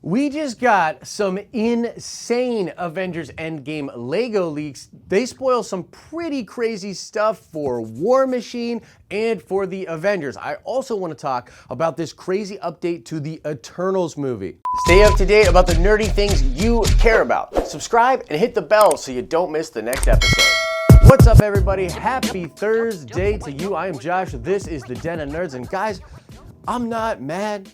We just got some insane Avengers Endgame Lego leaks. They spoil some pretty crazy stuff for War Machine and for the Avengers. I also want to talk about this crazy update to the Eternals movie. Stay up to date about the nerdy things you care about. Subscribe and hit the bell so you don't miss the next episode. What's up, everybody? Happy Thursday to you. I am Josh. This is the Den of Nerds. And guys, I'm not mad.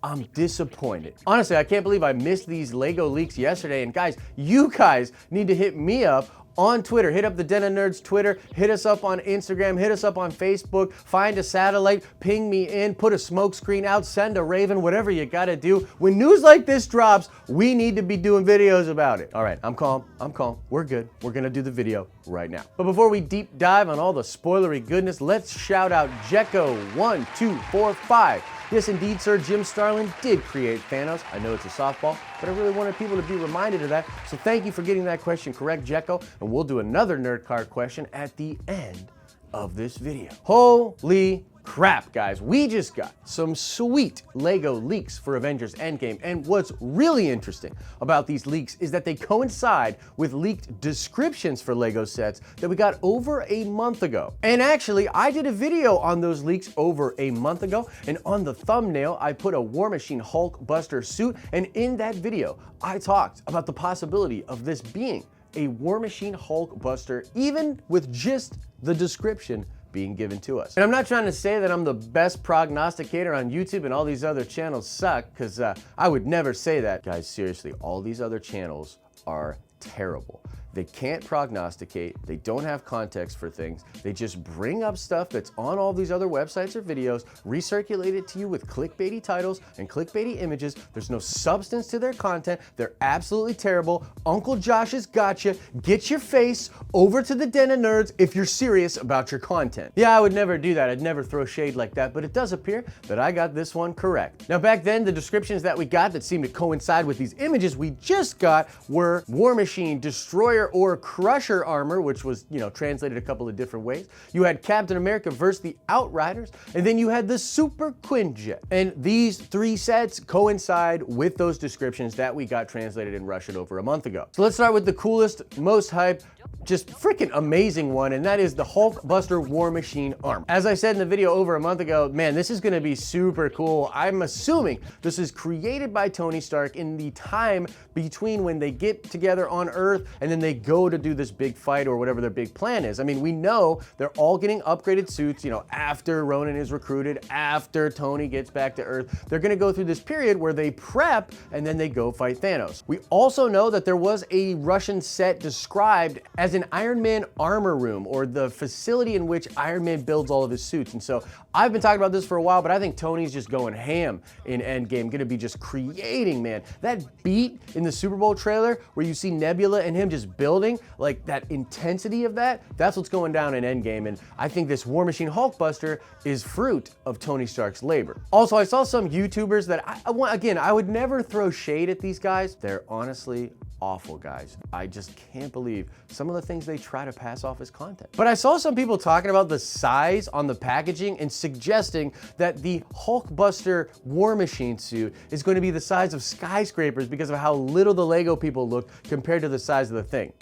I'm disappointed. Honestly, I can't believe I missed these Lego leaks yesterday. And guys, you guys need to hit me up on Twitter. Hit up the Den of Nerds Twitter. Hit us up on Instagram. Hit us up on Facebook. Find a satellite. Ping me in. Put a smoke screen out. Send a raven. Whatever you gotta do. When news like this drops, we need to be doing videos about it. All right, I'm calm. I'm calm. We're good. We're gonna do the video right now. But before we deep dive on all the spoilery goodness, let's shout out Jekko1245. Yes, indeed, sir, Jim Starlin did create Thanos. I know it's a softball, but I really wanted people to be reminded of that. So thank you for getting that question correct, Jekko. And we'll do another nerd card question at the end of this video. Holy crap, guys. We just got some sweet Lego leaks for Avengers Endgame. And what's really interesting about these leaks is that they coincide with leaked descriptions for Lego sets that we got over a month ago. And actually, I did a video on those leaks over a month ago. And on the thumbnail, I put a War Machine Hulkbuster suit. And in that video, I talked about the possibility of this being a War Machine Hulkbuster, even with just the description being given to us. And I'm not trying to say that I'm the best prognosticator on YouTube and all these other channels suck, because I would never say that. Guys, seriously, all these other channels are terrible. They can't prognosticate, they don't have context for things, they just bring up stuff that's on all these other websites or videos, recirculate it to you with clickbaity titles and clickbaity images. There's no substance to their content, they're absolutely terrible. Uncle Josh has gotcha. Get your face over to the Den of Nerds if you're serious about your content. Yeah, I would never do that, I'd never throw shade like that, but it does appear that I got this one correct. Now back then, the descriptions that we got that seemed to coincide with these images we just got were War Machine, Destroyer, or Crusher armor, which was, translated a couple of different ways. You had Captain America versus the Outriders, and then you had the Super Quinn Jet. And these three sets coincide with those descriptions that we got translated in Russian over a month ago. So let's start with the coolest, most hype, just freaking amazing one, and that is the Hulkbuster War Machine armor. As I said in the video over a month ago, man, this is gonna be super cool. I'm assuming this is created by Tony Stark in the time between when they get together on Earth and then they go to do this big fight or whatever their big plan is. I mean, we know they're all getting upgraded suits, after Ronan is recruited, after Tony gets back to Earth. They're gonna go through this period where they prep and then they go fight Thanos. We also know that there was a Russian set described as an Iron Man armor room, or the facility in which Iron Man builds all of his suits. And so I've been talking about this for a while, but I think Tony's just going ham in Endgame, gonna be just creating, man. That beat in the Super Bowl trailer where you see Nebula and him just building, like that intensity of that's what's going down in Endgame. And I think this War Machine Hulkbuster is fruit of Tony Stark's labor. Also, I saw some YouTubers that I would never throw shade at these guys. They're honestly awful, guys. I just can't believe some of the things they try to pass off as content. But I saw some people talking about the size on the packaging and suggesting that the Hulkbuster War Machine suit is going to be the size of skyscrapers because of how little the Lego people look compared to the size of the thing.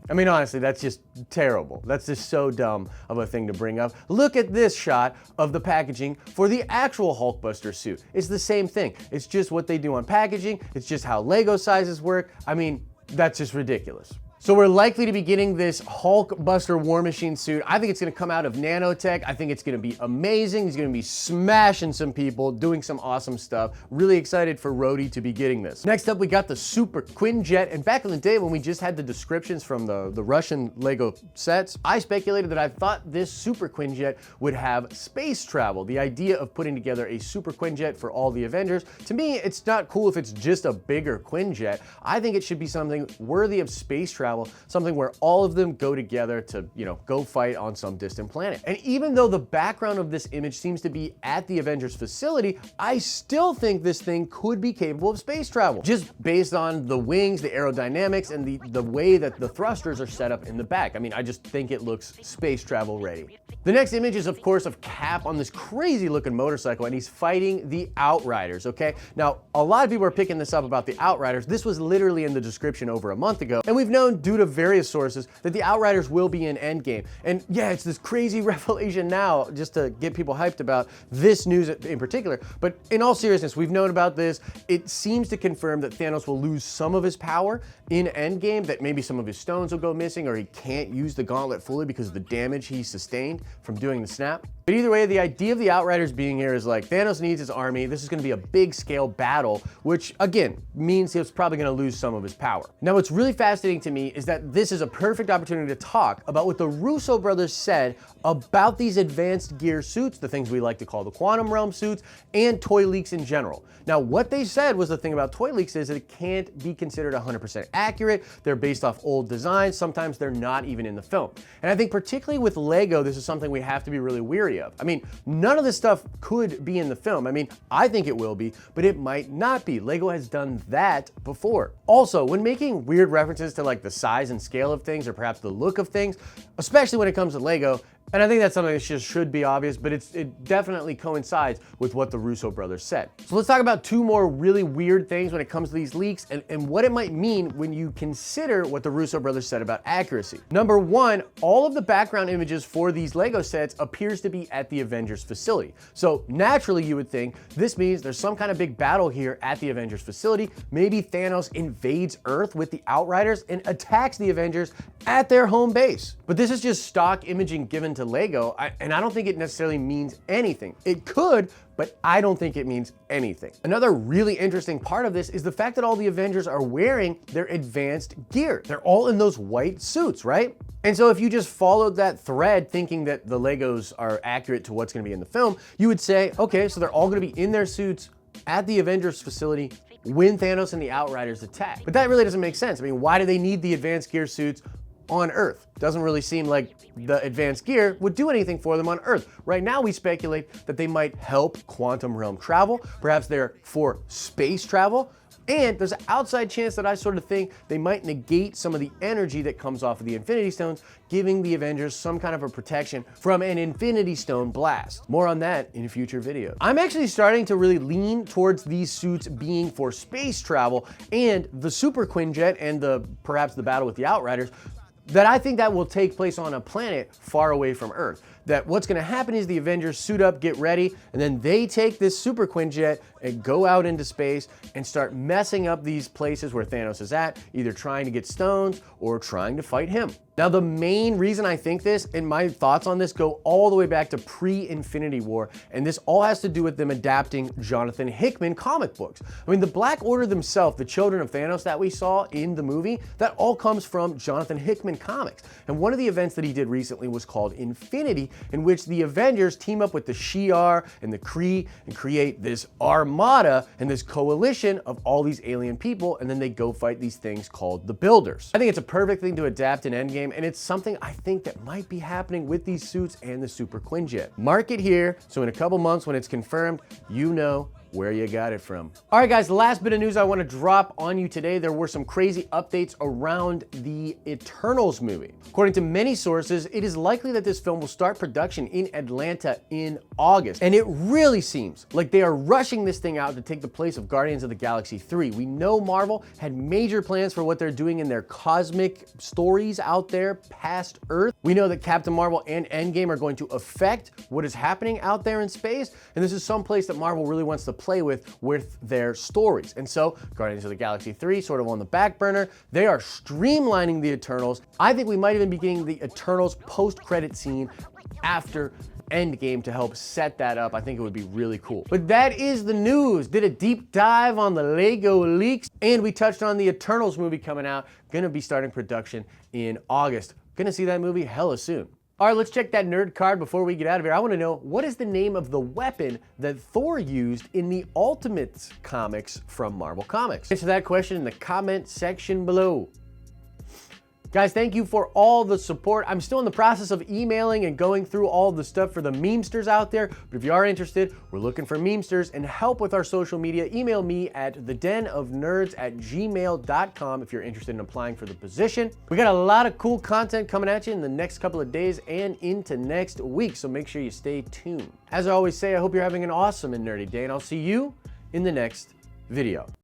I mean, honestly, that's just terrible. That's just so dumb of a thing to bring up. Look at this shot of the packaging for the actual Hulkbuster suit. It's the same thing. It's just what they do on packaging. It's just how Lego sizes work. I mean, that's just ridiculous. So we're likely to be getting this Hulkbuster War Machine suit. I think it's gonna come out of nanotech. I think it's gonna be amazing. He's gonna be smashing some people, doing some awesome stuff. Really excited for Rhodey to be getting this. Next up, we got the Super Quinn Jet. And back in the day when we just had the descriptions from the Russian Lego sets, I speculated that I thought this Super Quinn Jet would have space travel. The idea of putting together a Super Quinn Jet for all the Avengers, to me, it's not cool if it's just a bigger Quinn Jet. I think it should be something worthy of space travel travel, something where all of them go together to, go fight on some distant planet. And even though the background of this image seems to be at the Avengers facility, I still think this thing could be capable of space travel, just based on the wings, the aerodynamics, and the way that the thrusters are set up in the back. I mean, I just think it looks space travel ready. The next image is, of course, of Cap on this crazy looking motorcycle, and he's fighting the Outriders, okay? Now, a lot of people are picking this up about the Outriders. This was literally in the description over a month ago, and we've known due to various sources that the Outriders will be in Endgame. And yeah, it's this crazy revelation now, just to get people hyped about this news in particular. But in all seriousness, we've known about this. It seems to confirm that Thanos will lose some of his power in Endgame, that maybe some of his stones will go missing, or he can't use the gauntlet fully because of the damage he sustained from doing the snap. But either way, the idea of the Outriders being here is like Thanos needs his army. This is going to be a big scale battle, which again means he's probably going to lose some of his power. Now, what's really fascinating to me is that this is a perfect opportunity to talk about what the Russo brothers said about these advanced gear suits, the things we like to call the quantum realm suits, and toy leaks in general. Now, what they said was the thing about toy leaks is that it can't be considered 100% accurate. They're based off old designs. Sometimes they're not even in the film. And I think particularly with Lego, this is something we have to be really weary of. I mean, none of this stuff could be in the film. I mean, I think it will be, but it might not be. Lego has done that before. Also, when making weird references to like the size and scale of things, or perhaps the look of things, especially when it comes to Lego, and I think that's something that just should be obvious, but it definitely coincides with what the Russo brothers said. So let's talk about two more really weird things when it comes to these leaks and what it might mean when you consider what the Russo brothers said about accuracy. Number one, all of the background images for these Lego sets appears to be at the Avengers facility. So naturally you would think this means there's some kind of big battle here at the Avengers facility. Maybe Thanos invades Earth with the Outriders and attacks the Avengers at their home base. But this is just stock imaging given to Lego, and I don't think it necessarily means anything. It could, but I don't think it means anything. Another really interesting part of this is the fact that all the Avengers are wearing their advanced gear. They're all in those white suits, right? And so if you just followed that thread thinking that the Legos are accurate to what's gonna be in the film, you would say, okay, so they're all gonna be in their suits at the Avengers facility when Thanos and the Outriders attack. But that really doesn't make sense. I mean, why do they need the advanced gear suits on Earth? Doesn't really seem like the advanced gear would do anything for them on Earth. Right now, we speculate that they might help quantum realm travel. Perhaps they're for space travel. And there's an outside chance that I sort of think they might negate some of the energy that comes off of the Infinity Stones, giving the Avengers some kind of a protection from an Infinity Stone blast. More on that in a future video. I'm actually starting to really lean towards these suits being for space travel, and the Super Quinn Jet and perhaps the battle with the Outriders, that I think that will take place on a planet far away from Earth. That what's gonna happen is the Avengers suit up, get ready, and then they take this Super Quinn Jet and go out into space and start messing up these places where Thanos is at, either trying to get stones or trying to fight him. Now, the main reason I think this, and my thoughts on this, go all the way back to pre-Infinity War, and this all has to do with them adapting Jonathan Hickman comic books. I mean, the Black Order themselves, the children of Thanos that we saw in the movie, that all comes from Jonathan Hickman comics. And one of the events that he did recently was called Infinity, in which the Avengers team up with the Shi'ar and the Kree and create this armada and this coalition of all these alien people, and then they go fight these things called the Builders. I think it's a perfect thing to adapt in Endgame, and it's something I think that might be happening with these suits and the Super Quinn Jet. Mark it here, so in a couple months when it's confirmed, you know where you got it from. All right, guys, the last bit of news I want to drop on you today. There were some crazy updates around the Eternals movie. According to many sources, it is likely that this film will start production in Atlanta in August. And it really seems like they are rushing this thing out to take the place of Guardians of the Galaxy 3. We know Marvel had major plans for what they're doing in their cosmic stories out there past Earth. We know that Captain Marvel and Endgame are going to affect what is happening out there in space. And this is some place that Marvel really wants to play with their stories. And so Guardians of the Galaxy 3 sort of on the back burner. They are streamlining the Eternals. I think we might even be getting the Eternals post-credit scene after Endgame to help set that up. I think it would be really cool. But that is the news. Did a deep dive on the Lego leaks, and we touched on the Eternals movie coming out. Gonna be starting production in August. Gonna see that movie hella soon. All right, let's check that nerd card before we get out of here. I want to know, what is the name of the weapon that Thor used in the Ultimates comics from Marvel Comics? Answer that question in the comment section below. Guys, thank you for all the support. I'm still in the process of emailing and going through all the stuff for the memesters out there, but if you are interested, we're looking for memesters and help with our social media. Email me at thedenofnerds@gmail.com if you're interested in applying for the position. We got a lot of cool content coming at you in the next couple of days and into next week, so make sure you stay tuned. As I always say, I hope you're having an awesome and nerdy day, and I'll see you in the next video.